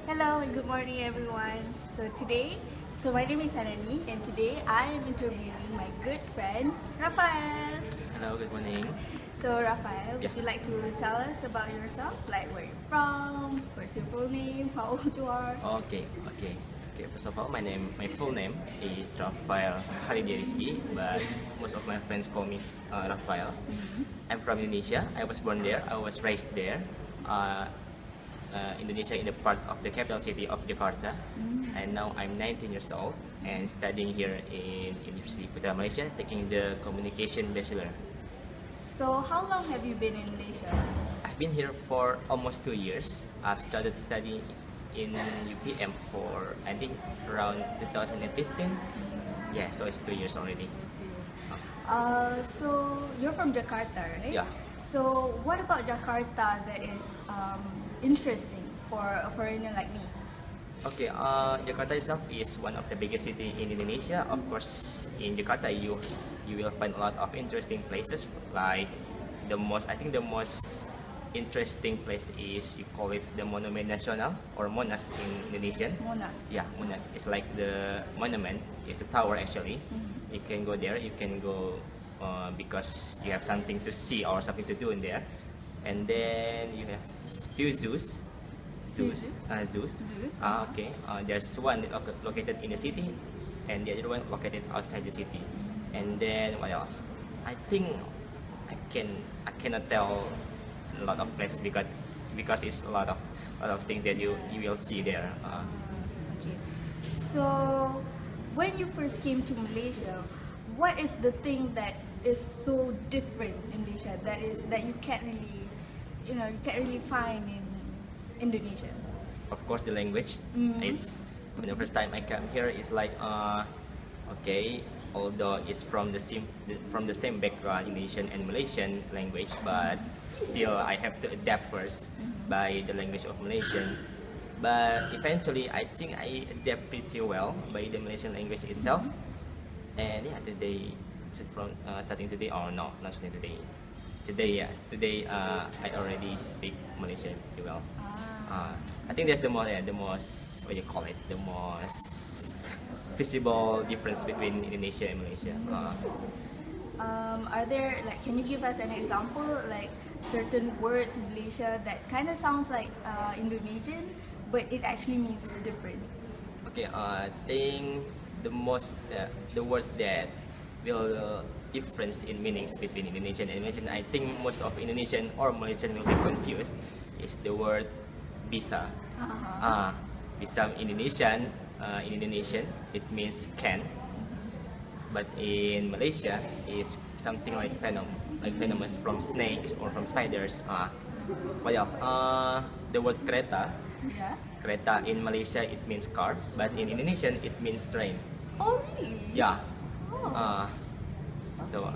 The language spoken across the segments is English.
Hello and good morning everyone. So my name is Hanani and today I am interviewing my good friend Rafael. Hello, good morning. So Rafael, Yeah. would you like to tell us about yourself? Like where you're from, what's your full name, how old you are? Okay. First of all, my full name is Rafael Rizky, but most of my friends call me Rafael. I'm from Indonesia. I was born there. I was raised there. Uh, Indonesia in the part of the capital city of Jakarta, and now I'm 19 years old and studying here in University Putra Malaysia, taking the communication bachelor. So how long have you been in Malaysia? I've been here for almost 2 years. I've started studying in UPM for I think around 2015. Yeah, so it's 2 years already. It's 2 years. So you're from Jakarta, right? Yeah. So what about Jakarta that is interesting for a foreigner like me? Okay, Jakarta itself is one of the biggest city in Indonesia. Of course, in Jakarta you will find a lot of interesting places. Like the most interesting place is you call it the Monument Nasional or Monas in Indonesian. Monas. Yeah, Monas. It's like the monument. It's a tower actually. You can go there. You can go because you have something to see or something to do in there. And then you have few zoos. Zoos. Zoos, Okay. There's one located in the city, and the other one located outside the city. And then what else? I think I cannot tell a lot of places because it's a lot of things that you will see there. Okay. So, when you first came to Malaysia, what is the thing that is so different in Malaysia that you can't really, you can't really find in Indonesia? Of course, the language. It's when the first time I come here, it's like okay, although it's from the same background, Indonesian and Malaysian language, but still I have to adapt first by the language of Malaysian. But eventually, I think I adapt pretty well by the Malaysian language itself. And yeah, starting today or no, not starting today. Today I already speak Malaysian pretty well. I think that's the most what you call it, the most visible difference between Indonesia and Malaysia. Are there can you give us an example like certain words in Malaysia that kind of sounds like Indonesian, but it actually means different? Okay, I think the word that will difference in meanings between Indonesian and Malaysian. I think most of Indonesian or Malaysian will be confused. Is the word bisa. Bisa in Indonesian it means can, but in Malaysia is something like venomous from snakes or from spiders. What else? The word kereta. Yeah. Kereta in Malaysia it means car, but in Indonesian it means train. Oh really? Yeah. Oh. So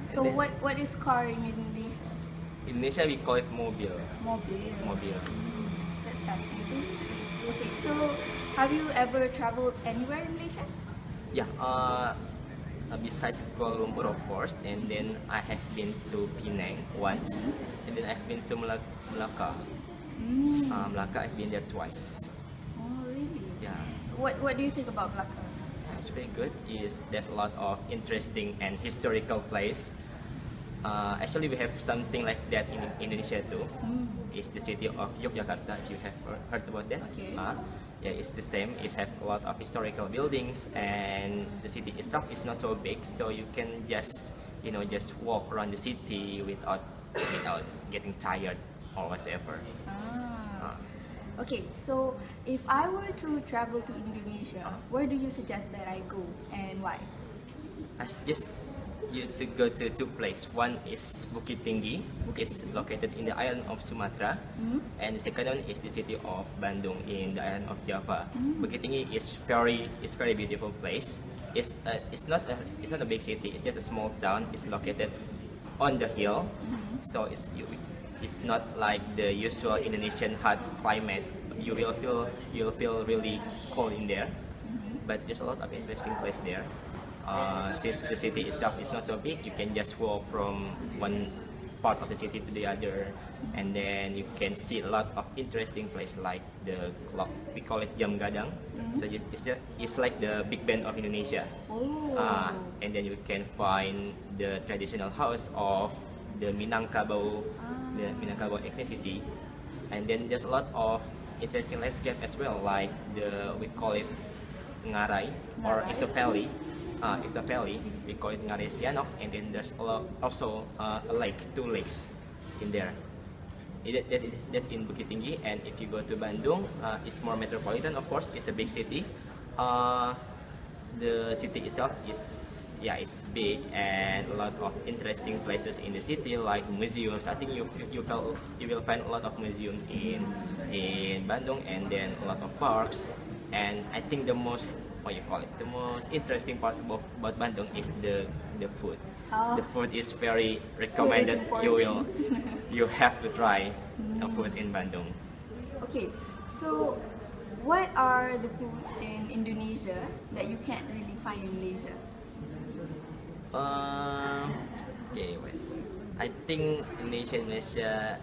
So and then what is car in Indonesia? in Indonesia we call it mobil. Mobile. That's fascinating. Okay, so have you ever traveled anywhere in Malaysia? Yeah. Besides Kuala Lumpur, of course, and then I have been to Penang once, and then I've been to Melaka. Melaka, I've been there twice. Oh really? Yeah. So what do you think about Malacca? It's very good. There's a lot of interesting and historical place. Actually, we have something like that in Indonesia too. It's the city of Yogyakarta. You have heard about that? Okay. Yeah, it's the same. It has a lot of historical buildings, and the city itself is not so big, so you can just walk around the city without getting tired or whatsoever. Okay, so if I were to travel to Indonesia, where do you suggest that I go and why? I suggest you to go to two places. One is Bukit Tinggi. It's located in the island of Sumatra, and the second one is the city of Bandung in the island of Java. Bukit Tinggi is very beautiful place. It's not a big city. It's just a small town. It's located on the hill, so it's not like the usual Indonesian hot climate. You'll feel really cold in there, but there's a lot of interesting place there. Since the city itself is not so big, you can just walk from one part of the city to the other, and then you can see a lot of interesting place like the clock. We call it Jam Gadang. So it's like the Big Ben of Indonesia. Oh. And then you can find the traditional house of the Minangkabau ethnicity, and then there's a lot of interesting landscape as well, like we call it Ngarai, or it's a valley. It's a valley. We call it Ngarai Sianok, and then there's also a lake, 2 lakes in there. That's in Bukit Tinggi, and if you go to Bandung, it's more metropolitan. Of course, it's a big city. The city itself is it's big, and a lot of interesting places in the city, like museums. I think you will find a lot of museums in Bandung, and then a lot of parks. And I think the most interesting part about Bandung is the food. The food is very recommended. You have to try food in Bandung. Okay, so what are the foods in Indonesia that you can't really find in Malaysia? Okay, well, I think Indonesia and Malaysia,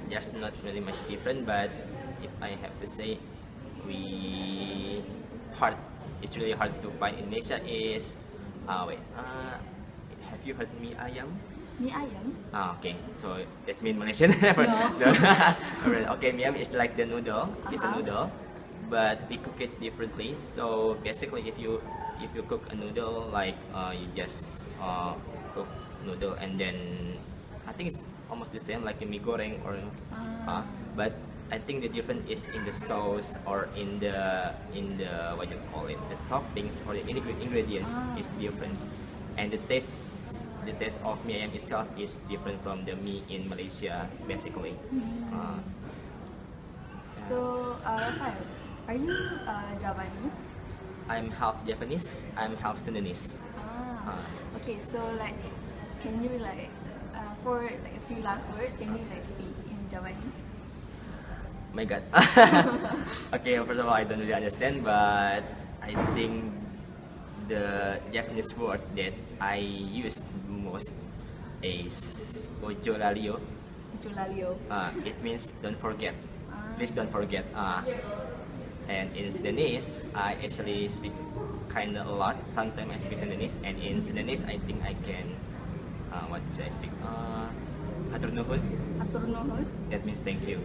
there's not really much different, but if I have to say, it's really hard to find in Indonesia is have you heard mie ayam? Mie ayam? Okay, so that's mean Malaysian. No. Okay, mie ayam is like the noodle. It's a noodle, but we cook it differently. So basically, if you cook a noodle, like you just cook noodle, and then I think it's almost the same like a mie goreng, or but I think the difference is in the sauce, or in the what you call it, the toppings or the ingredients is different, and the taste of mie ayam itself is different from the mie in Malaysia, basically. So, Rafael, are you Javanese? I'm half Japanese. I'm half Sundanese. Okay, so like, can you for like a few last words, can you speak in Javanese? My God. Okay, first of all, I don't really understand, but I think the Japanese word that I use most is ojo lalio. Ojo lalio. It means don't forget. Please don't forget. And in Sundanese, I actually speak kind of a lot. Sometimes I speak Sundanese, and in Sundanese, I think I can. What should I speak? Hatur nuhun. Hatur nuhun. That means thank you.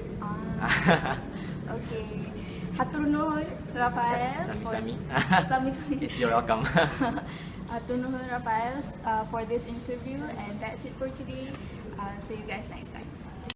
Okay. Hatur nuhun, Rafael. Sami-sami. Sami-sami. It's you're welcome. Hatur nuhun, Rafael, for this interview, and that's it for today. See you guys next time.